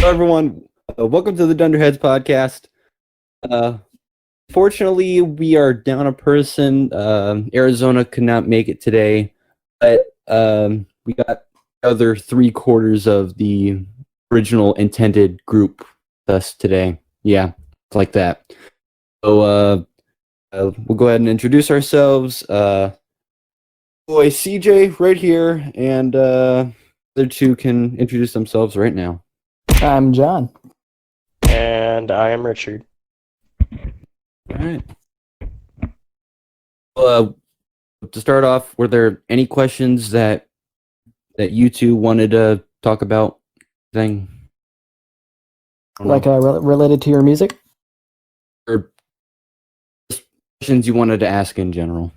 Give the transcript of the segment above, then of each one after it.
Hello, everyone. Welcome to the Dunderheads Podcast. Uh, Fortunately, we are down a person. Arizona could not make it today, but we got the other 3/4 of the original intended group with us today. Yeah, it's like that. So we'll go ahead and introduce ourselves. Boy, CJ right here, and the other two can introduce themselves right now. I'm John. And I am Richard. All right. To start off, were there any questions that you two wanted to talk about? Like related to your music? Or just questions you wanted to ask in general?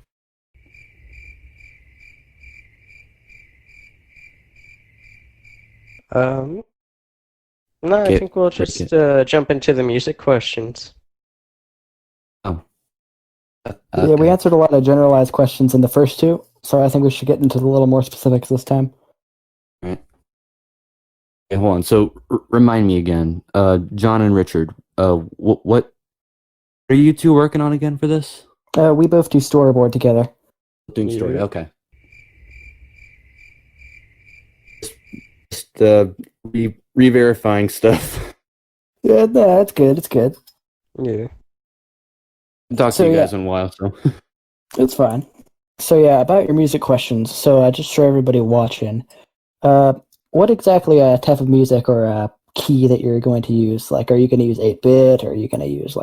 No, I think we'll just jump into the music questions. Oh. Yeah, we answered a lot of generalized questions in the first two, so I think we should get into the little more specifics this time. Right. Okay, hold on. So remind me again, John and Richard. What are you two working on again for this? We both do storyboard together. Doing story. Yeah. Okay. Just re-verifying stuff. Yeah, no, it's good. It's good. Yeah. Talk to you guys in a while, so It's fine. So yeah, about your music questions. So just for everybody watching, what exactly type of music or key that you're going to use? Like, are you going to use 8-bit, or are you going to use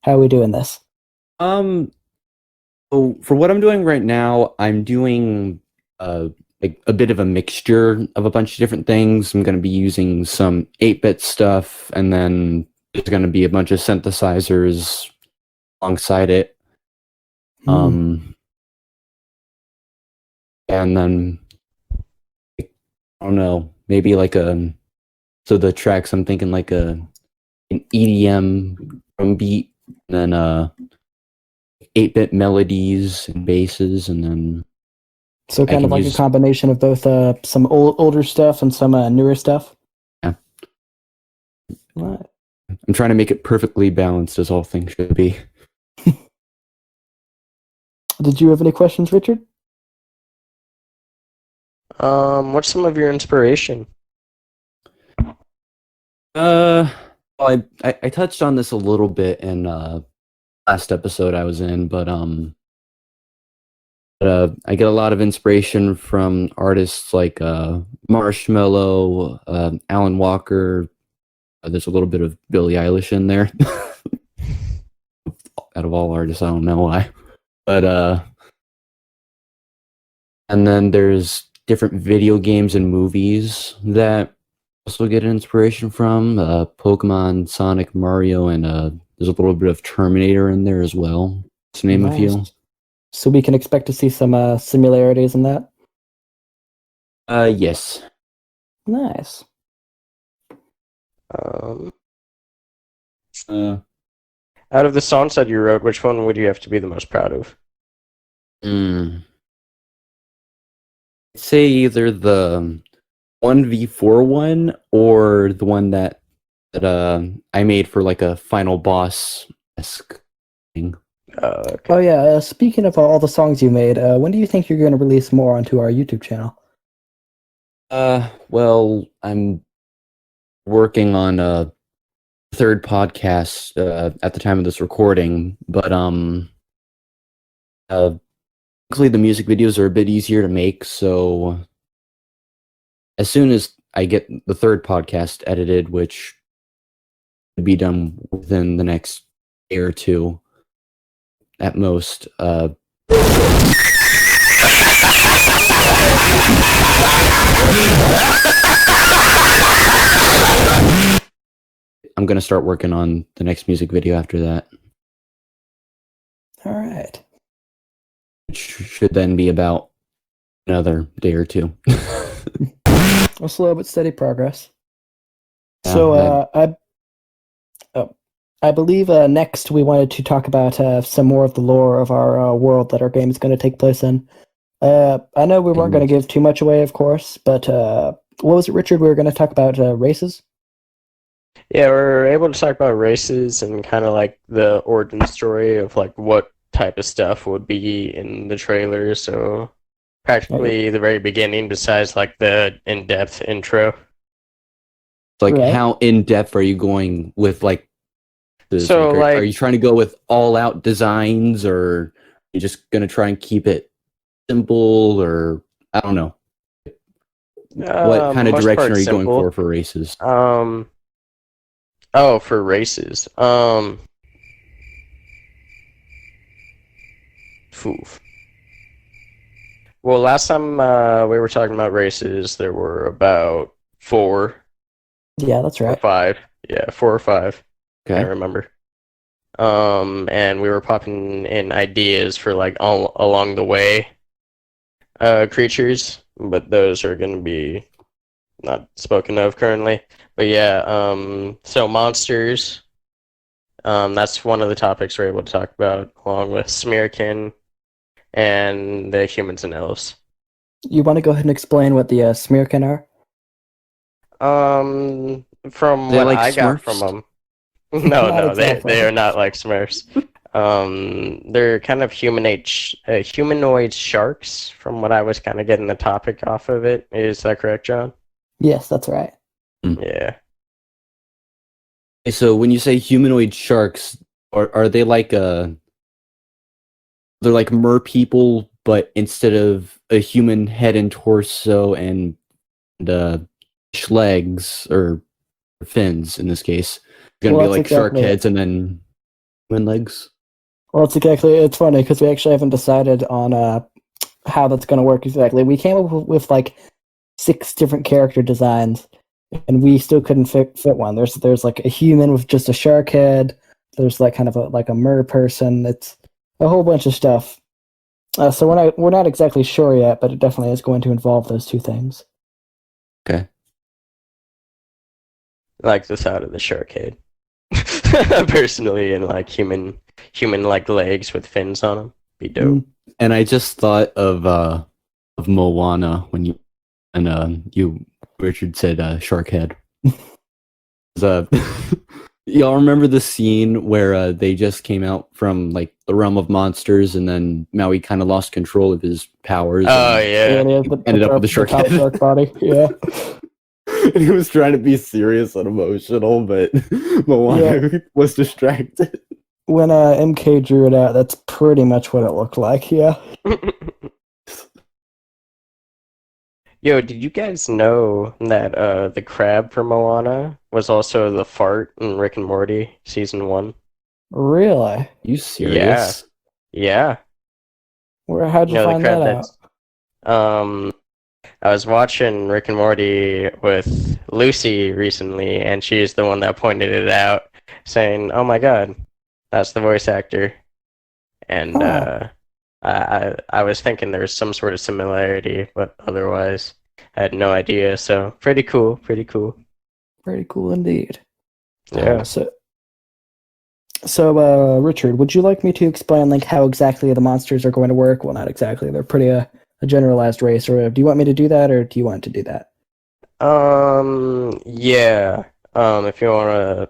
how are we doing this? So for what I'm doing right now, I'm doing like a bit of a mixture of a bunch of different things. I'm going to be using some 8-bit stuff, and then there's going to be a bunch of synthesizers alongside it. And then I don't know, maybe so the tracks I'm thinking like an EDM drum beat, and then 8-bit melodies and basses, and then so kind of like a combination of both some older stuff and some newer stuff. Yeah. Right. I'm trying to make it perfectly balanced, as all things should be. Did you have any questions, Richard? What's some of your inspiration? Well, I touched on this a little bit in last episode I was in, but I get a lot of inspiration from artists like Marshmello, Alan Walker. There's a little bit of Billie Eilish in there. Out of all artists, I don't know why, but and then there's different video games and movies that also get inspiration from Pokemon, Sonic, Mario, and there's a little bit of Terminator in there as well, to name a few. So we can expect to see some similarities in that? Yes. Nice. Out of the songs that you wrote, which one would you have to be the most proud of? I'd say either the 1v4 one or the one that I made for like a final boss-esque thing. Okay. Oh yeah, speaking of all the songs you made, when do you think you're going to release more onto our YouTube channel? Well, I'm working on a third podcast at the time of this recording, but luckily the music videos are a bit easier to make, so as soon as I get the third podcast edited, which could be done within the next day or two at most, I'm going to start working on the next music video after that. All right. Which should then be about another day or two. A slow but steady progress. Yeah, So I believe next we wanted to talk about some more of the lore of our world that our game is going to take place in. I know we weren't going to give too much away, of course, but what was it, Richard? We were going to talk about races? Yeah, we're able to talk about races and kind of like the origin story of like what type of stuff would be in the trailer. So Right. practically the very beginning, besides like the in-depth intro. Like, Right. how in depth are you going with like this? So Like, are you like trying to go with all out designs, or are you just gonna try and keep it simple, or I don't know. What kind of most direction part are you going simple. for races? Oh, for races. Oof. Well, last time we were talking about races, there were about four Yeah, that's or right. five. Yeah, four or five. Can't Okay. remember. And we were popping in ideas for like all along the way creatures, but those are going to be not spoken of currently. But yeah, so monsters. That's one of the topics we're able to talk about, along with Smearkin and the humans and elves. You want to go ahead and explain what the Smearkin are? From They what like I got from Smurfs. them, no, Not no, they exactly. are not like Smurfs. They're kind of humanoid sharks. From what I was kind of getting the topic off of it. Is that correct, John? Yes, that's right. Yeah. Okay, so when you say humanoid sharks, are they like they're like mer people, but instead of a human head and torso and legs or fins in this case, it's gonna Well, be that's like shark exactly it. heads and then human legs. Well, it's exactly. It's funny because we actually haven't decided on how that's going to work exactly. We came up with like 6 different character designs, and we still couldn't fit one. There's like a human with just a shark head. There's like kind of like a mer person. It's a whole bunch of stuff. So we're not exactly sure yet, but it definitely is going to involve those 2 things. Okay. Like the side of the shark head. Personally, and like human like legs with fins on them. Be dope. And I just thought of Moana when you Richard said shark head. Uh, y'all remember the scene where they just came out from like the realm of monsters, and then Maui kind of lost control of his powers Oh and yeah. Yeah, yeah, ended up with the the shark top head. shark body. Yeah, And he was trying to be serious and emotional, but yeah. Moana was distracted. When MK drew it out, that's pretty much what it looked like. Yeah. Yo, did you guys know that the crab from Moana was also the fart in Rick and Morty season 1? Really? You Yeah. serious? Yeah. How'd You you know the find that crab out? that's um I was watching Rick and Morty with Lucy recently, and she's the one that pointed it out, saying, "Oh my God, that's the voice actor." And Huh. I was thinking there was some sort of similarity, but otherwise I had no idea. So pretty cool, pretty cool. Pretty cool indeed. Yeah. So, Richard, would you like me to explain like how exactly the monsters are going to work? Well, not exactly. They're pretty a generalized race. Or do you want me to do that, or do you want to do that? Yeah. If you want to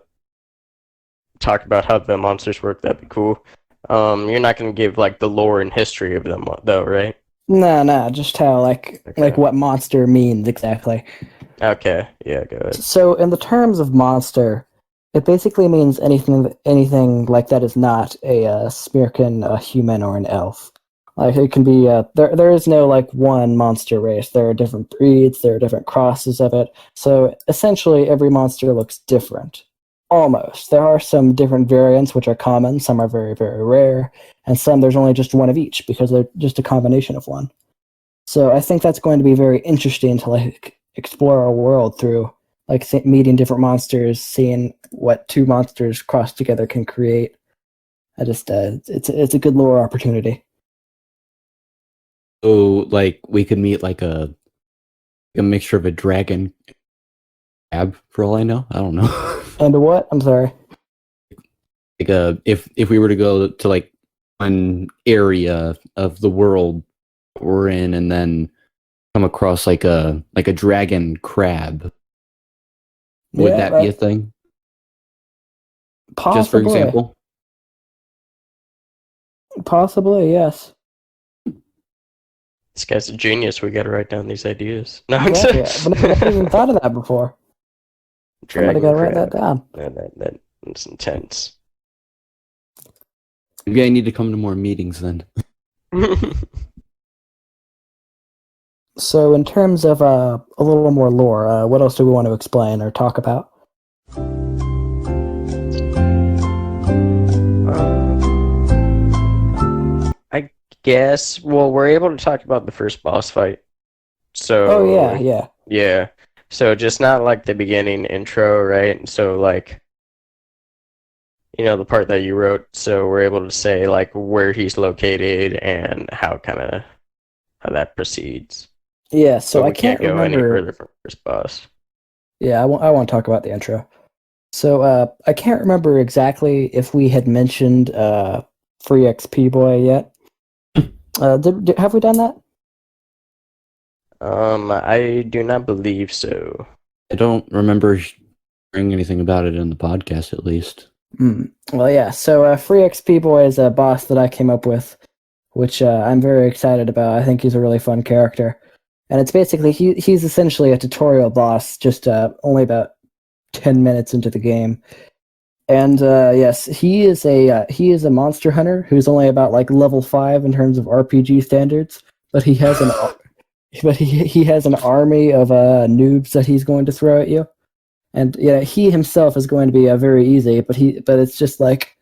talk about how the monsters work, that'd be cool. You're not gonna give like the lore and history of them though, right? No, no, just how like Okay. what monster means exactly. Okay. Yeah. Go ahead. So, in the terms of monster, it basically means anything like that is not a Smearkin, a human, or an elf. Like it can be there is no like one monster race. There are different breeds. There are different crosses of it. So essentially, every monster looks different. Almost. There are some different variants which are common. Some are very very rare, and some there's only just one of each because they're just a combination of one. So I think that's going to be very interesting to like explore our world through like meeting different monsters, seeing what 2 monsters crossed together can create. I just it's a good lore opportunity. So like we could meet like a mixture of a dragon crab for all I know. I don't know. And what? I'm sorry. Like if we were to go to like one area of the world we're in and then come across like a dragon crab, would Yeah, that be a thing? Possibly. Just for example. Possibly, yes. This guy's a genius. We got to write down these ideas. No, I'm Exactly. But I haven't even thought of that before. Somebody Dragon got to write that crab. down. That's intense. Maybe I need to come to more meetings then. So, in terms of a little more lore, what else do we want to explain or talk about? I guess. Well, we're able to talk about the first boss fight. So. Oh, yeah. Yeah. So just not like the beginning intro, right? So like, the part that you wrote. So we're able to say like where he's located and how that proceeds. Yeah, so But I we can't can't go any remember. further from first boss. Yeah, I want to talk about the intro. So, I can't remember exactly if we had mentioned Free XP Boy yet. Have we done that? I do not believe so. I don't remember hearing anything about it in the podcast, at least. Well, yeah. So, Free XP Boy is a boss that I came up with, which I'm very excited about. I think he's a really fun character, and it's basically he's essentially a tutorial boss, just only about 10 minutes into the game. And yes, he is a monster hunter who's only about like level 5 in terms of RPG standards, but he has he has an army of noobs that he's going to throw at you. And yeah, he himself is going to be very easy, but it's just like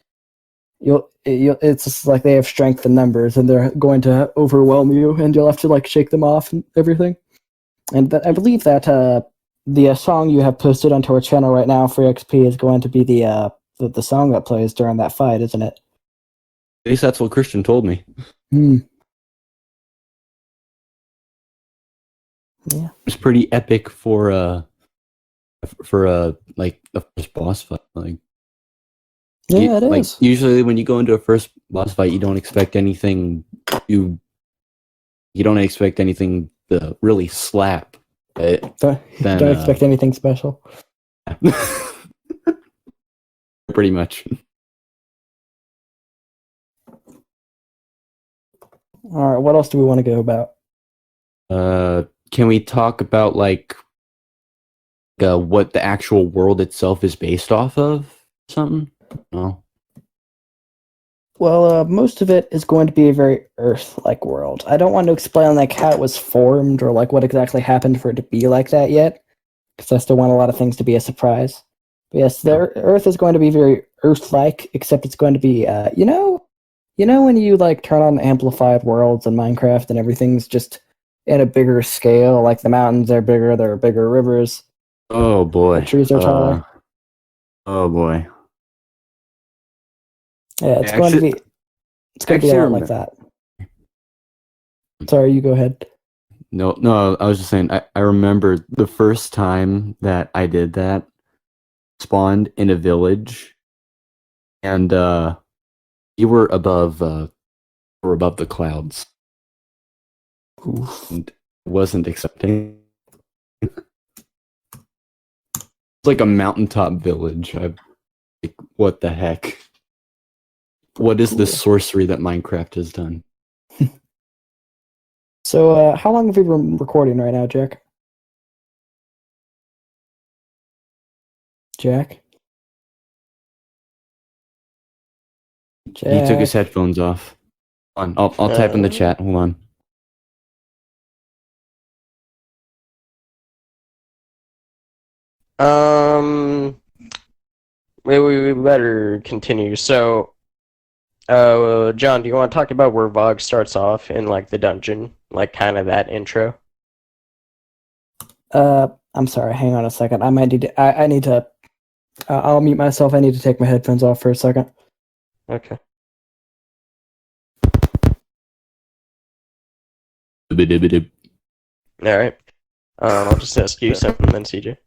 it's just like they have strength in numbers, and they're going to overwhelm you, and you'll have to like shake them off and everything. And I believe that the song you have posted onto our channel right now for XP is going to be the song that plays during that fight, isn't it? At least that's what Christian told me. Yeah. It's pretty epic for like the first boss fight. Like, Yeah, it like is. usually when you go into a first boss fight, you don't expect anything to really slap. Don't expect anything special. Pretty much. All right, what else do we want to go about? Can we talk about like what the actual world itself is based off of? Something? No. Well, most of it is going to be a very Earth-like world. I don't want to explain like how it was formed or like what exactly happened for it to be like that yet, because I still want a lot of things to be a surprise. But yes, the Earth is going to be very Earth-like, except it's going to be, you know when you like turn on amplified worlds in Minecraft and everything's just in a bigger scale, like the mountains are bigger, there are bigger rivers. Oh boy. The trees are taller. Oh boy. Yeah, it's going to be a lot like that. Sorry, you go ahead. No, I was just saying, I remember the first time that I did that, spawned in a village, and you were above the clouds. Oof. And wasn't expecting. It's like a mountaintop village. Like, what the heck? What is the sorcery that Minecraft has done? So, how long have you been recording right now, Jack? Jack? He took his headphones off. Hold on, I'll type in the chat. Hold on. Maybe we better continue. So, John, do you want to talk about where Vogue starts off in like the dungeon, like kind of that intro? I'm sorry. Hang on a second. I might need to. I need to. I'll mute myself. I need to take my headphones off for a second. Okay. All right. I'll just ask you something then, CJ.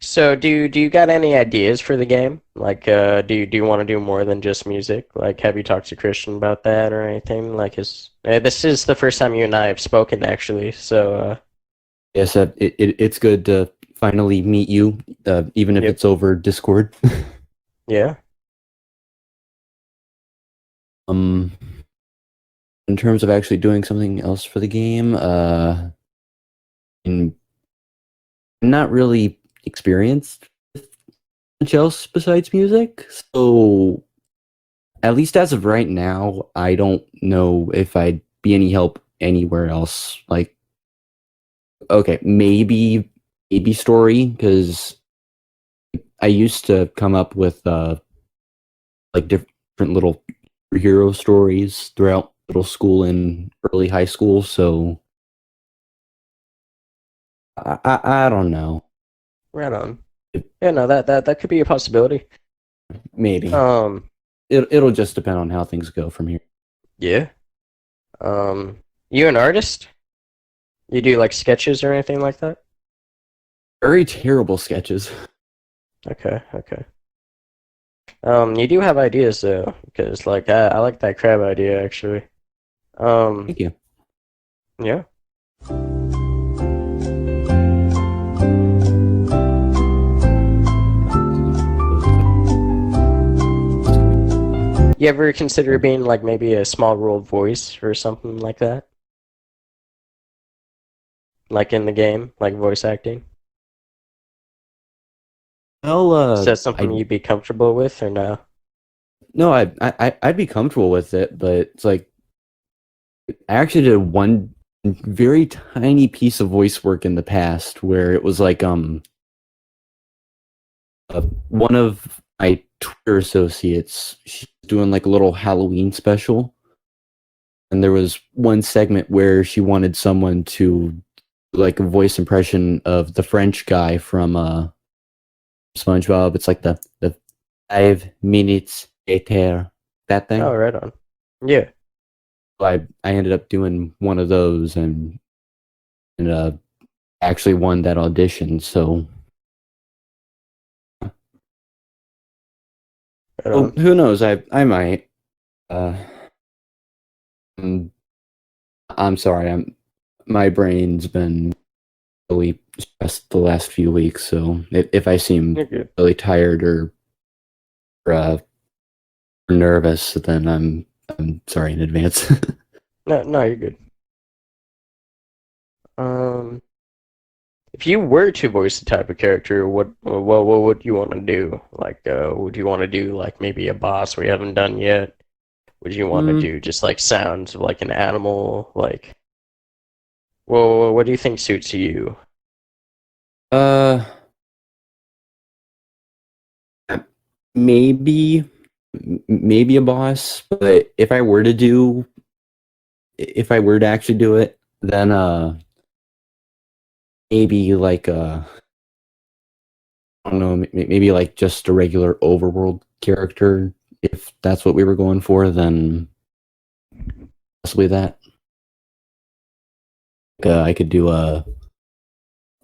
So do you got any ideas for the game? Like, do you want to do more than just music? Like, have you talked to Christian about that or anything? Like, this is the first time you and I have spoken actually. So, Yes, it's good to finally meet you, even if yep, it's over Discord. yeah. Um, in terms of actually doing something else for the game, I'm not really experienced with much else besides music. So, at least as of right now, I don't know if I'd be any help anywhere else. Like, okay, maybe story, because I used to come up with like different little hero stories throughout middle school and early high school. So I don't know. Right on. Yeah, no, that could be a possibility. Maybe Um, it'll just depend on how things go from here. yeah. You an artist? You do like sketches or anything like that? Very terrible sketches. Okay, okay. You do have ideas though, because like I like that crab idea actually. Um, Thank you. yeah. You ever consider being like maybe a small role voice or something like that? Like in the game, like voice acting? Well, Is that something I you'd be comfortable with or no? no, I'd be comfortable with it, but it's like I actually did one very tiny piece of voice work in the past where it was like one of my Twitter associates, she's doing like a little Halloween special, and there was one segment where she wanted someone to do, like, a voice impression of the French guy from SpongeBob. It's like the 5 minutes later, that Oh, thing. right on. Yeah. I ended up doing one of those and actually won that audition. So Right well, on. who knows? I might. Uh, I'm, I'm sorry. My brain's been really stressed the last few weeks. So if I seem You're good. really tired or nervous, then I'm sorry in advance. No, no, you're good. Um, if you were to voice the type of character, what would you want to do? Like, would you want to do like maybe a boss we haven't done yet? Would you want to mm, do just like sounds of like an animal? Like, well, what do you think suits you? uh, maybe maybe a boss, but if I were to actually do it, then maybe like I don't know, maybe like just a regular overworld character. If that's what we were going for, then possibly that. I could do a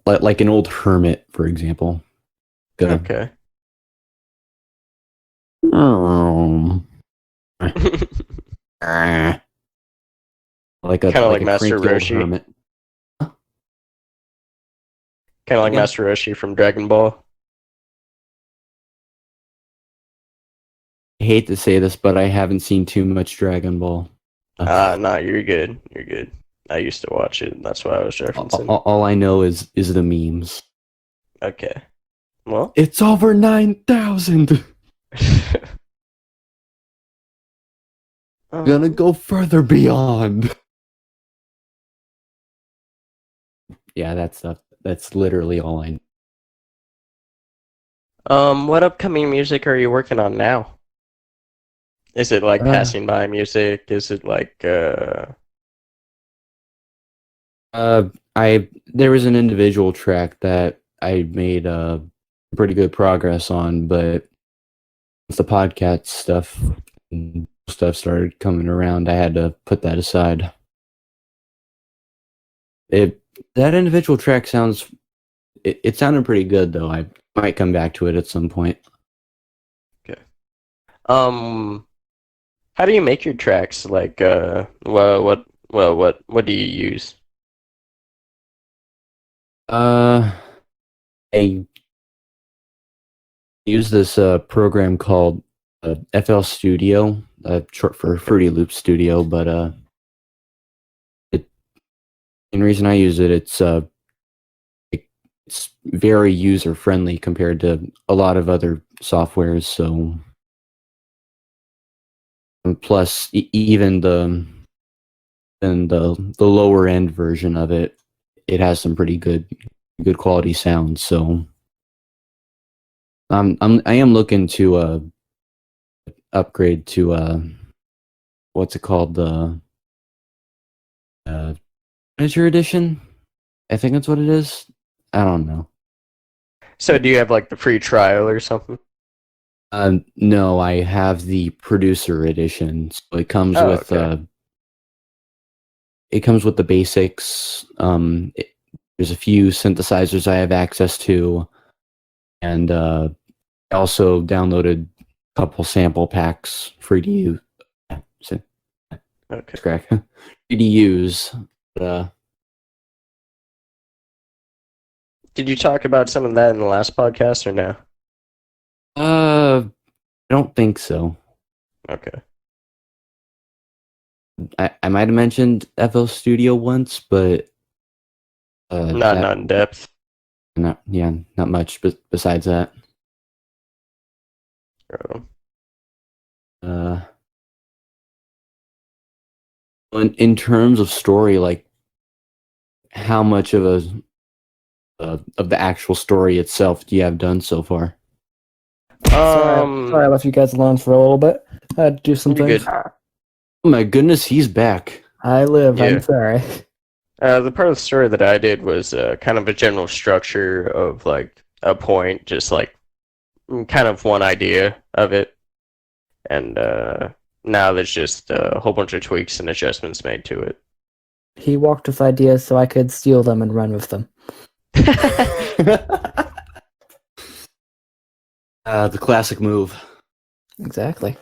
like an old hermit, for example. Uh, Okay. um, Kind of like like a Master cranky old Roshi. hermit. Kind of like Again, Master Roshi from Dragon Ball. I hate to say this, but I haven't seen too much Dragon Ball. No, you're good. You're good. I used to watch it, and that's what I was referencing. All I know is the memes. Okay. Well, It's over 9,000. Gonna um, go further beyond. Yeah, that stuff. That's literally all I know. what upcoming music are you working on now? Is it like Uh, passing by music? Is it like uh, there was an individual track that I made pretty good progress on, but once the podcast stuff started coming around, I had to put that aside. It That individual track it sounded pretty good though. Might come back to it at some point. How do you make your tracks? Like, what do you use? I use this program called FL Studio, short for Fruity Loop Studio, but the reason I use it, it's very user friendly compared to a lot of other softwares. So, and plus, even the lower end version of it, it has some pretty good quality sound. So, I am looking to upgrade to what's it called, the miniature edition. I think that's what it is. I don't know. So do you have like the free trial or something? No, I have the producer edition. So it comes with okay. It comes with the basics. There's a few synthesizers I have access to, and I also downloaded a couple sample packs free to use. Okay. Correct. Free to use. Did you talk about some of that in the last podcast or no? I don't think so. Okay. I might have mentioned FL Studio once, but Not in depth. not much. But besides that, in terms of story, like how much of of the actual story itself do you have done so far? Sorry, I left you guys alone for a little bit. I had to do some You're things. good. Oh my goodness, he's back. I live. Yeah. I'm sorry. The part of the story that I did was kind of a general structure of like a point, just like kind of one idea of it, and now there's just a whole bunch of tweaks and adjustments made to it. He walked with ideas so I could steal them and run with them. The classic move. Exactly.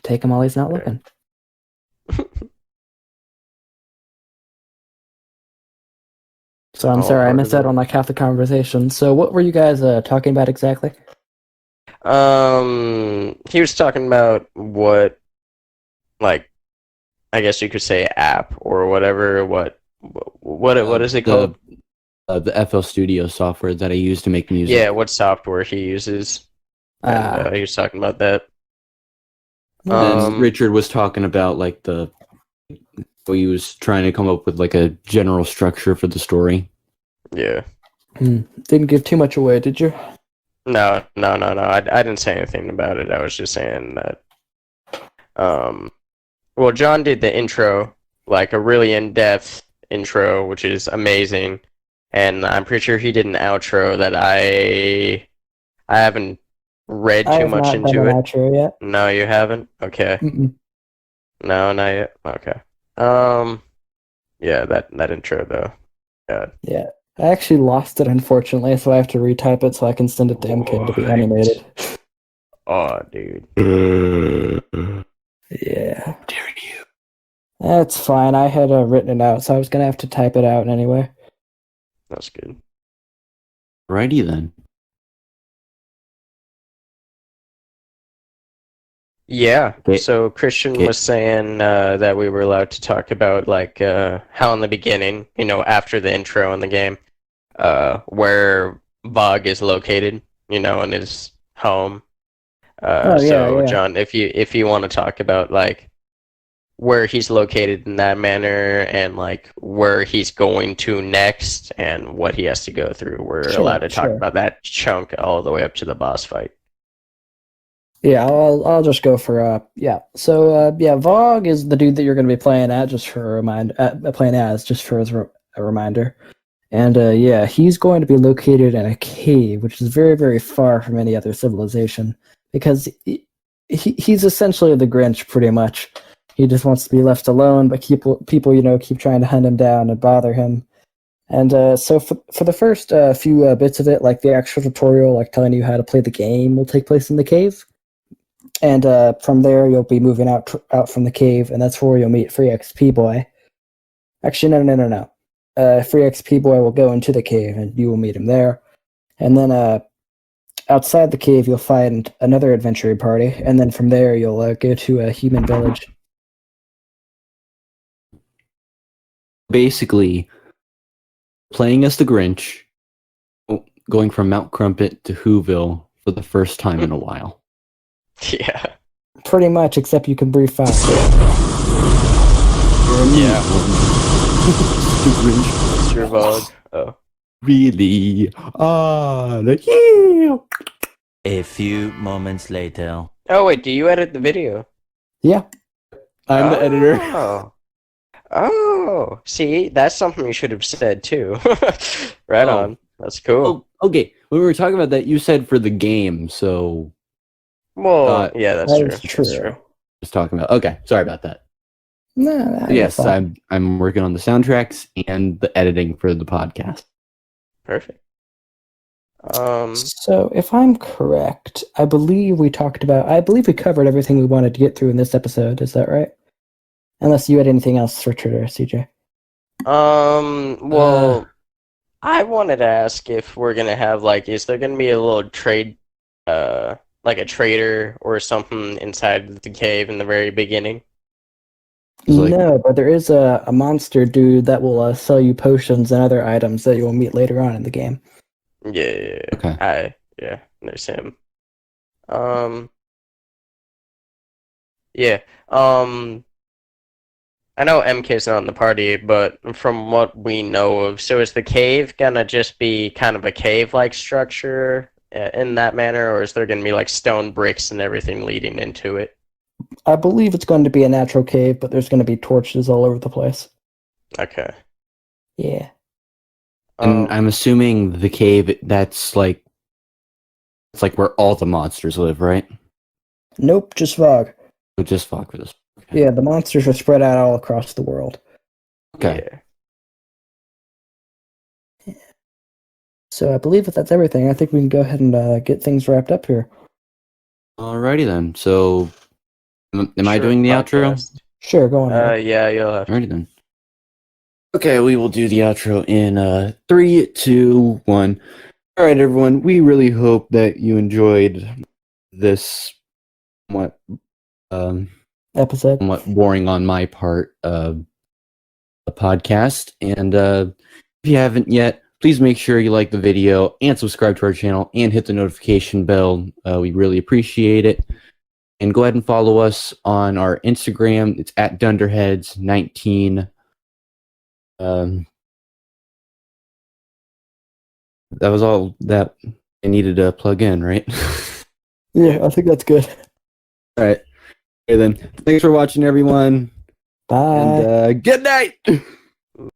Take him while he's not looking. So I'm sorry, I missed out on like half the conversation. So what were you guys talking about exactly? He was talking about what, like, I guess you could say app or whatever. What is it called? The FL Studio software that I use to make music. Yeah, what software he uses. And he was talking about that. And Richard was talking about like he was trying to come up with like a general structure for the story. Yeah. Didn't give too much away, did you? No. I didn't say anything about it. I was just saying that. Well, John did the intro, like a really in-depth intro, which is amazing, and I'm pretty sure he did an outro that I haven't read too much into it. I have not done an outro yet. No, you haven't? Okay. Mm-mm. No, not yet. Okay. Yeah, that intro though. Yeah. I actually lost it, unfortunately, so I have to retype it so I can send it to MKID to be animated. Oh, dude. Yeah. Dare you? That's fine. I had written it out, so I was going to have to type it out anyway. That's good. Righty then. Yeah. Okay. So Christian was saying that we were allowed to talk about like how in the beginning, after the intro in the game, where Bog is located, in his home. So John, if you want to talk about like where he's located in that manner and like where he's going to next and what he has to go through, we're allowed to talk about that chunk all the way up to the boss fight. Yeah, I'll just go for So Vogue is the dude that you're going to be playing at, just for a reminder. Playing as, just for as a reminder. And he's going to be located in a cave, which is very, very far from any other civilization, because he's essentially the Grinch, pretty much. He just wants to be left alone, but people keep trying to hunt him down and bother him. And so for the first few bits of it, like the actual tutorial, like telling you how to play the game, will take place in the cave. And from there, you'll be moving out from the cave, and that's where you'll meet Free XP Boy. Actually, no. Free XP Boy will go into the cave, and you will meet him there. And then outside the cave, you'll find another adventure party, and then from there, you'll go to a human village. Basically, playing as the Grinch, going from Mount Crumpet to Whoville for the first time in a while. Yeah. Pretty much, except you can breathe faster. Yeah. The Grinch. Mr. Vogue. Oh. Really? A few moments later. Oh, wait, do you edit the video? Yeah. I'm the editor. Oh, see, that's something you should have said too. Right Oh. on. That's cool. Oh, okay. When we were talking about that, you said for the game, so Well, yeah, that's That true. is true. That's true. just talking about. Okay, sorry about that. No, Yes, that's fine. I'm working on the soundtracks and the editing for the podcast. Perfect. So, if I'm correct, I believe we covered everything we wanted to get through in this episode. Is that right? Unless you had anything else, Richard or CJ. Well, I wanted to ask if we're gonna have is there gonna be a little trade, like a trader or something inside the cave in the very beginning? Like- No, but there is a monster dude that will sell you potions and other items that you will meet later on in the game. Yeah. Okay. Yeah, there's him. Yeah. I know MK's not in the party, but from what we know of, so is the cave gonna just be kind of a cave-like structure in that manner, or is there gonna be stone bricks and everything leading into it? I believe it's going to be a natural cave, but there's going to be torches all over the place. Okay. Yeah. And I'm assuming the cave that's it's like where all the monsters live, right? Nope, just fog. So just fuck for this. Okay. Yeah, the monsters are spread out all across the world. Okay. Yeah. So I believe that's everything. I think we can go ahead and get things wrapped up here. Alrighty then. So, am I Sure, doing the outro? podcast. Sure, go on. ahead. Yeah, you'll have to. Alrighty then. Okay, we will do the outro in 3, 2, 1. All right, everyone. We really hope that you enjoyed this Episode. somewhat boring on my part a podcast. And if you haven't yet, please make sure you like the video and subscribe to our channel and hit the notification bell. We really appreciate it. And go ahead and follow us on our Instagram. It's at Dunderheads19. That was all that I needed to plug in, right? Yeah, I think that's good. All right. Okay, then. Thanks for watching, everyone. Bye. And good night.